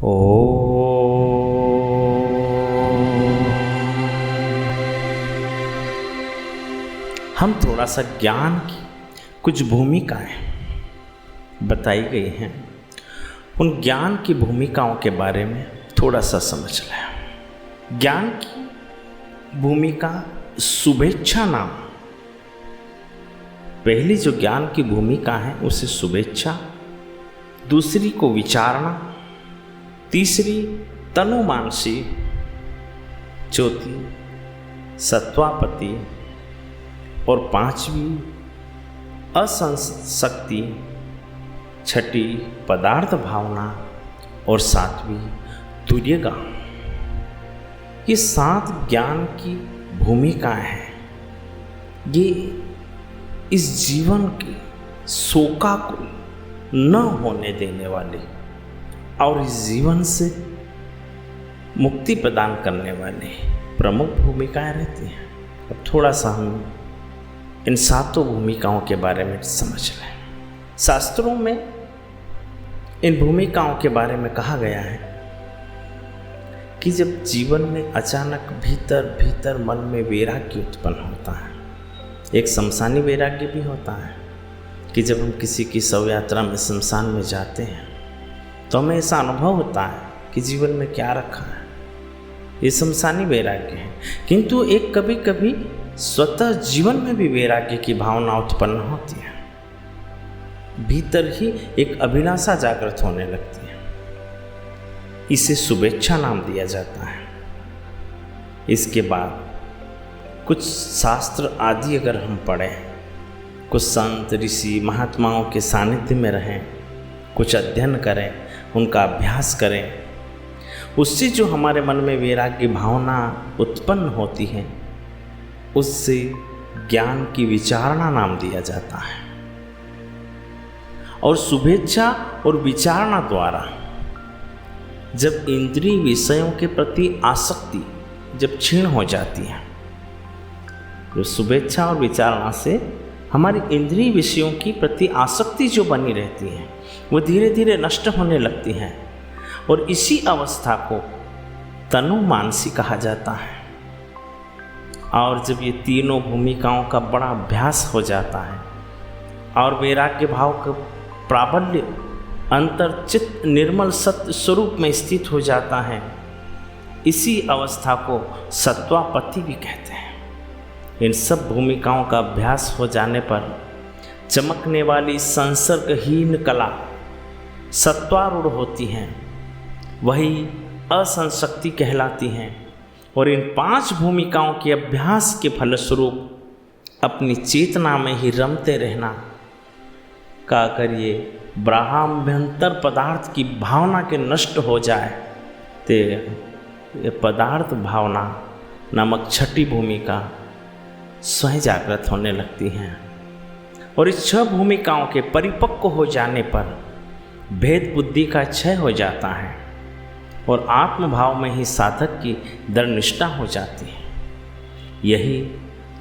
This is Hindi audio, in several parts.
ओ हम थोड़ा सा ज्ञान की कुछ भूमिकाएं बताई गई हैं, उन ज्ञान की भूमिकाओं के बारे में थोड़ा सा समझ लें। ज्ञान की भूमिका शुभेच्छा नाम। पहली जो ज्ञान की भूमिका है उसे शुभेच्छा, दूसरी को विचारणा, तीसरी तनुमानसी, चौथी सत्वापति और पांचवी असंशक्ति, छठी पदार्थ भावना और सातवीं तुर्यगा। ये 7 ज्ञान की भूमिकाएं हैं। ये इस जीवन की शोकाकुल न होने देने वाली और इस जीवन से मुक्ति प्रदान करने वाली प्रमुख भूमिकाएं रहती हैं। अब थोड़ा सा हम इन 7 भूमिकाओं के बारे में समझ लें। शास्त्रों में इन भूमिकाओं के बारे में कहा गया है कि जब जीवन में अचानक भीतर भीतर मन में वैराग्य उत्पन्न होता है, एक शमशानी वैराग्य भी होता है कि जब हम किसी की शव यात्रा में शमशान में जाते हैं तो हमें ऐसा अनुभव होता है कि जीवन में क्या रखा है, ये शमशानी वैराग्य है। किंतु एक कभी कभी स्वतः जीवन में भी वैराग्य की भावना उत्पन्न होती है, भीतर ही एक अभिलाषा जागृत होने लगती है। इसे शुभेच्छा नाम दिया जाता है। इसके बाद कुछ शास्त्र आदि अगर हम पढ़ें, कुछ संत ऋषि महात्माओं के सानिध्य में रहें, कुछ अध्ययन करें, उनका अभ्यास करें, उससे जो हमारे मन में वैराग्य भावना उत्पन्न होती है उससे ज्ञान की विचारणा नाम दिया जाता है। और शुभेच्छा और विचारणा द्वारा जब इंद्रिय विषयों के प्रति आसक्ति जब क्षीण हो जाती है, जो शुभेच्छा और विचारणा से हमारी इंद्रिय विषयों की प्रति आसक्ति जो बनी रहती है वो धीरे धीरे नष्ट होने लगती है और इसी अवस्था को तनुमानसी कहा जाता है। और जब ये तीनों भूमिकाओं का बड़ा अभ्यास हो जाता है और वैराग्य भाव का प्राबल्य अंतर्चित्त निर्मल सत्य स्वरूप में स्थित हो जाता है, इसी अवस्था को सत्वापत्ति भी कहते हैं। इन सब भूमिकाओं का अभ्यास हो जाने पर चमकने वाली संसर्गहीन कला सत्वारूढ़ होती हैं, वही असंशक्ति कहलाती हैं। और इन 5 भूमिकाओं के अभ्यास के फलस्वरूप अपनी चेतना में ही रमते रहना का अगर ये ब्रह्माभ्यंतर पदार्थ की भावना के नष्ट हो जाए तो ये पदार्थ भावना नामक छठी भूमिका स्वयं जागृत होने लगती हैं। और इस 6 भूमिकाओं के परिपक्व हो जाने पर भेद बुद्धि का क्षय हो जाता है और आत्मभाव में ही साधक की दृढ़ निष्ठा हो जाती है। यही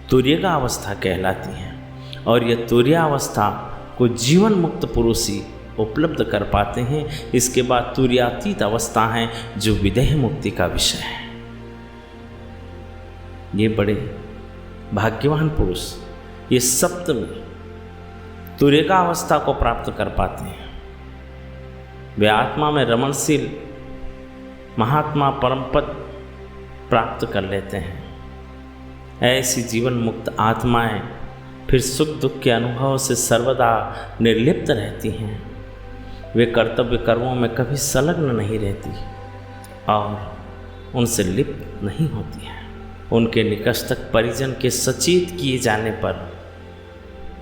तुर्यगा अवस्था कहलाती है और यह तुर्यावस्था को जीवन मुक्त पुरुष ही उपलब्ध कर पाते हैं। इसके बाद तुर्यातीत अवस्था है जो विदेह मुक्ति का विषय है। ये बड़े भाग्यवान पुरुष ये सप्तमी तुर्यगा अवस्था को प्राप्त कर पाते हैं। वे आत्मा में रमणशील महात्मा परम पद प्राप्त कर लेते हैं। ऐसी जीवन मुक्त आत्माएं फिर सुख दुख के अनुभव से सर्वदा निर्लिप्त रहती हैं। वे कर्तव्य कर्मों में कभी संलग्न नहीं रहती और उनसे लिप्त नहीं होती हैं। उनके निकटस्थ परिजन के सचेत किए जाने पर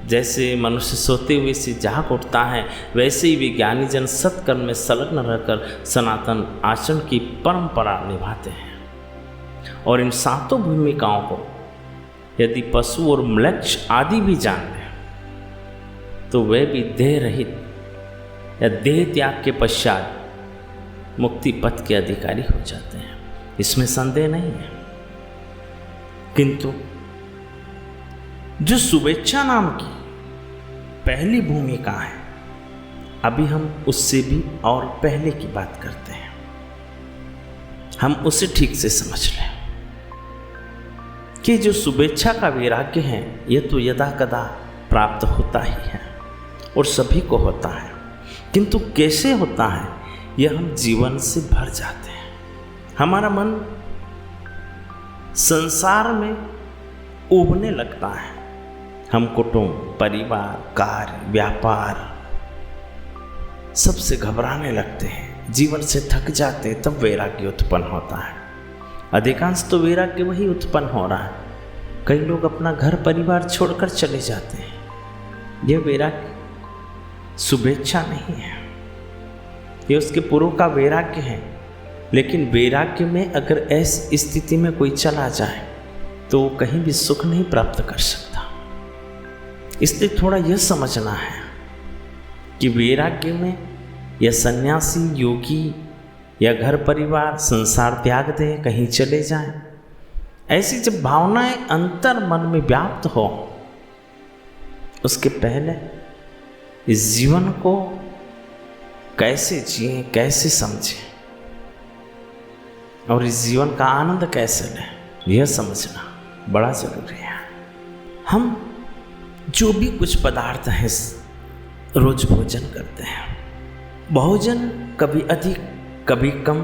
जैसे मनुष्य सोते हुए से जाग उठता है, वैसे ही वे ज्ञानी जन सत्कर्म में संलग्न रहकर सनातन आचरण की परंपरा निभाते हैं। और इन 7 भूमिकाओं को यदि पशु और म्लेच्छ आदि भी जान लें तो वे भी देह रहित या देह त्याग के पश्चात मुक्ति पथ के अधिकारी हो जाते हैं, इसमें संदेह नहीं है। किंतु जो शुभेच्छा नाम की पहली भूमिका है, अभी हम उससे भी और पहले की बात करते हैं। हम उसे ठीक से समझ लें कि जो शुभेच्छा का वैराग्य है ये तो यदा कदा प्राप्त होता ही है और सभी को होता है, किंतु कैसे होता है यह हम जीवन से भर जाते हैं। हमारा मन संसार में उबने लगता है। हम कुटुंब, परिवार, कार्य, व्यापार सबसे घबराने लगते हैं, जीवन से थक जाते हैं, तब वैराग्य उत्पन्न होता है। अधिकांश तो वैराग्य वही उत्पन्न हो रहा है। कई लोग अपना घर परिवार छोड़कर चले जाते हैं। यह वैराग्य शुभेच्छा नहीं है, यह उसके पूर्व का वैराग्य है। लेकिन वैराग्य में अगर ऐसी स्थिति में कोई चला जाए तो वो कहीं भी सुख नहीं प्राप्त कर सकता। इसलिए थोड़ा यह समझना है कि वैराग्य में यह सन्यासी, योगी या घर परिवार संसार त्याग दें, कहीं चले जाएं, ऐसी जब भावनाएं अंतर मन में व्याप्त हो, उसके पहले इस जीवन को कैसे जिए, कैसे समझें और इस जीवन का आनंद कैसे लें, यह समझना बड़ा जरूरी है। हम जो भी कुछ पदार्थ हैं रोज भोजन करते हैं। भोजन कभी अधिक, कभी कम,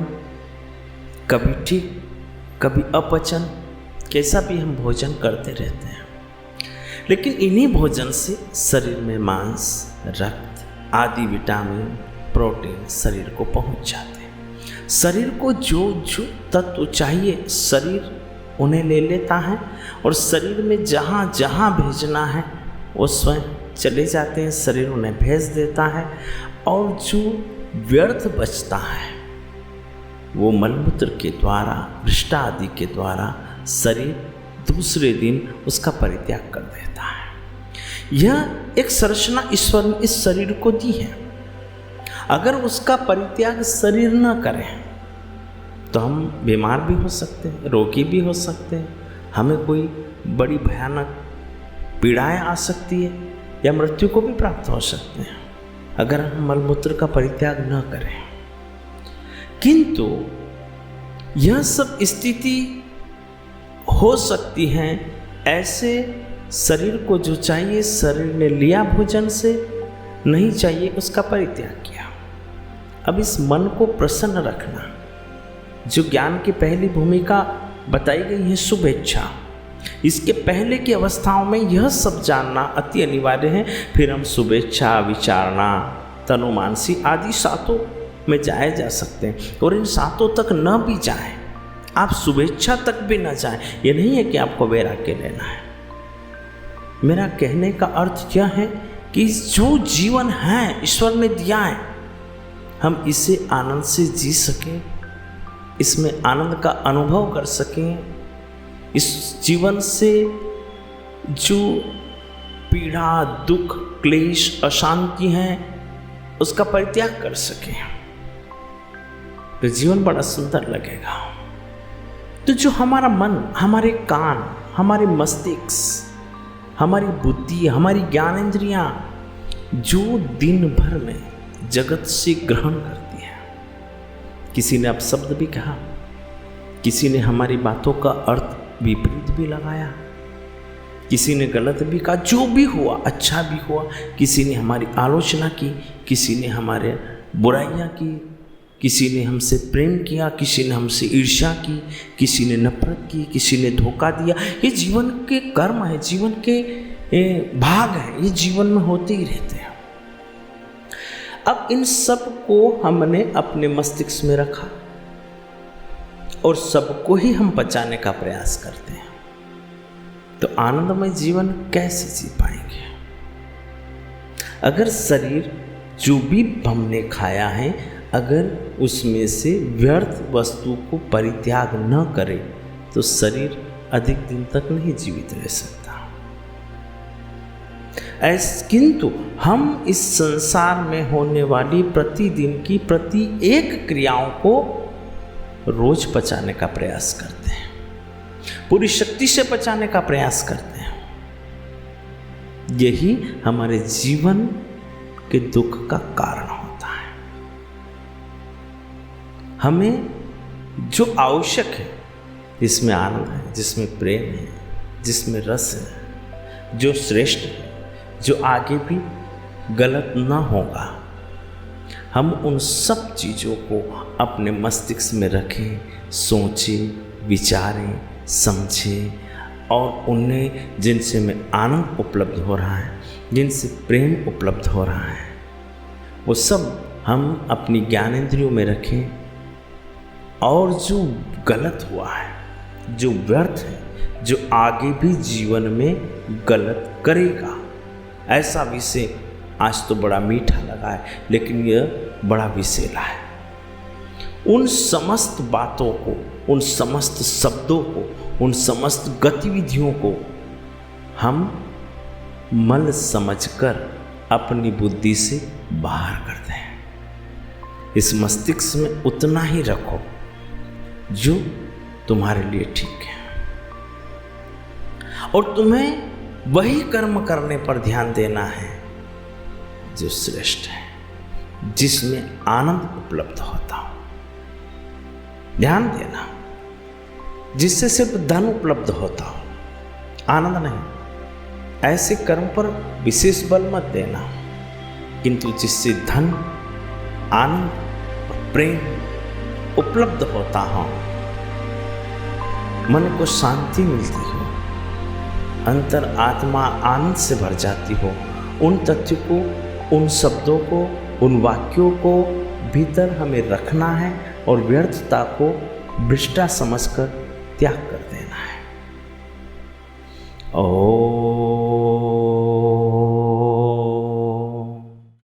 कभी ठीक, कभी अपचन, कैसा भी हम भोजन करते रहते हैं। लेकिन इन्हीं भोजन से शरीर में मांस, रक्त आदि विटामिन, प्रोटीन शरीर को पहुंच जाते हैं। शरीर को जो जो तत्व चाहिए शरीर उन्हें ले लेता है और शरीर में जहाँ जहाँ भेजना है वो स्वयं चले जाते हैं, शरीर उन्हें भेज देता है। और जो व्यर्थ बचता है वो मलमूत्र के द्वारा, वृष्टा आदि के द्वारा शरीर दूसरे दिन उसका परित्याग कर देता है। यह एक संरचना ईश्वर ने इस शरीर को दी है। अगर उसका परित्याग शरीर न करें तो हम बीमार भी हो सकते हैं, रोगी भी हो सकते हैं, हमें कोई बड़ी भयानक पीड़ाएं आ सकती है या मृत्यु को भी प्राप्त हो सकते हैं अगर हम मलमूत्र का परित्याग न करें। किंतु यह सब स्थिति हो सकती है ऐसे शरीर को जो चाहिए शरीर ने लिया, भोजन से नहीं चाहिए उसका परित्याग किया। अब इस मन को प्रसन्न रखना, जो ज्ञान की पहली भूमिका बताई गई है शुभेच्छा, इसके पहले की अवस्थाओं में यह सब जानना अति अनिवार्य है। फिर हम शुभेच्छा, विचारणा, तनुमानसी आदि सातों में जाए जा सकते हैं। और इन सातों तक न भी जाएं, आप शुभेच्छा तक भी न जाएं, ये नहीं है कि आपको वैराग्य लेना है। मेरा कहने का अर्थ यह है कि जो जीवन है ईश्वर ने दिया है, हम इसे आनंद से जी सकें, इसमें आनंद का अनुभव कर सकें। इस जीवन से जो पीड़ा, दुख, क्लेश, अशांति है उसका परित्याग कर सकें, तो जीवन बड़ा सुंदर लगेगा। तो जो हमारा मन, हमारे कान, हमारे मस्तिष्क, हमारी बुद्धि, हमारी ज्ञानेंद्रियां जो दिन भर में जगत से ग्रहण करती है, किसी ने अपशब्द भी कहा, किसी ने हमारी बातों का अर्थ विपरीत भी लगाया, किसी ने गलत भी कहा, जो भी हुआ अच्छा भी हुआ, किसी ने हमारी आलोचना की, किसी ने हमारे बुराइयां की, किसी ने हमसे प्रेम किया, किसी ने हमसे ईर्ष्या की, किसी ने नफरत की, किसी ने धोखा दिया। ये जीवन के कर्म है, जीवन के भाग है, ये जीवन में होते ही रहते हैं। अब इन सब को हमने अपने मस्तिष्क में रखा और सबको ही हम बचाने का प्रयास करते हैं, तो आनंदमय जीवन कैसे जी पाएंगे? अगर शरीर जो भी हमने खाया है, अगर उसमें से व्यर्थ वस्तु को परित्याग न करे तो शरीर अधिक दिन तक नहीं जीवित रह सकता। किंतु हम इस संसार में होने वाली प्रतिदिन की प्रति एक क्रियाओं को रोज पचाने का प्रयास करते हैं, पूरी शक्ति से पचाने का प्रयास करते हैं। यही हमारे जीवन के दुख का कारण होता है। हमें जो आवश्यक है, जिसमें आनंद है, जिसमें प्रेम है, जिसमें रस है, जो श्रेष्ठ है, जो आगे भी गलत ना होगा, हम उन सब चीज़ों को अपने मस्तिष्क में रखें, सोचें, विचारें, समझें और उन्हें जिनसे में आनंद उपलब्ध हो रहा है, जिनसे प्रेम उपलब्ध हो रहा है, वो सब हम अपनी ज्ञानेंद्रियों में रखें और जो गलत हुआ है, जो व्यर्थ है, जो आगे भी जीवन में गलत करेगा, ऐसा विषय आज तो बड़ा मीठा लगा है लेकिन यह बड़ा विषैला है। उन समस्त बातों को, उन समस्त शब्दों को, उन समस्त गतिविधियों को हम मल समझकर अपनी बुद्धि से बाहर कर दें। इस मस्तिष्क में उतना ही रखो जो तुम्हारे लिए ठीक है और तुम्हें वही कर्म करने पर ध्यान देना है जो श्रेष्ठ है, जिसमें आनंद उपलब्ध होता हो। ध्यान देना जिससे सिर्फ धन उपलब्ध होता हो, आनंद नहीं। ऐसे कर्म पर विशेष बल मत देना, किंतु जिससे धन, आनंद और प्रेम उपलब्ध होता हो, मन को शांति मिलती हो, अंतर आत्मा आनंद से भर जाती हो, उन तथ्यों को, उन शब्दों को, उन वाक्यों को भीतर हमें रखना है और व्यर्थता को भ्रष्टा समझकर त्याग कर देना है। ओम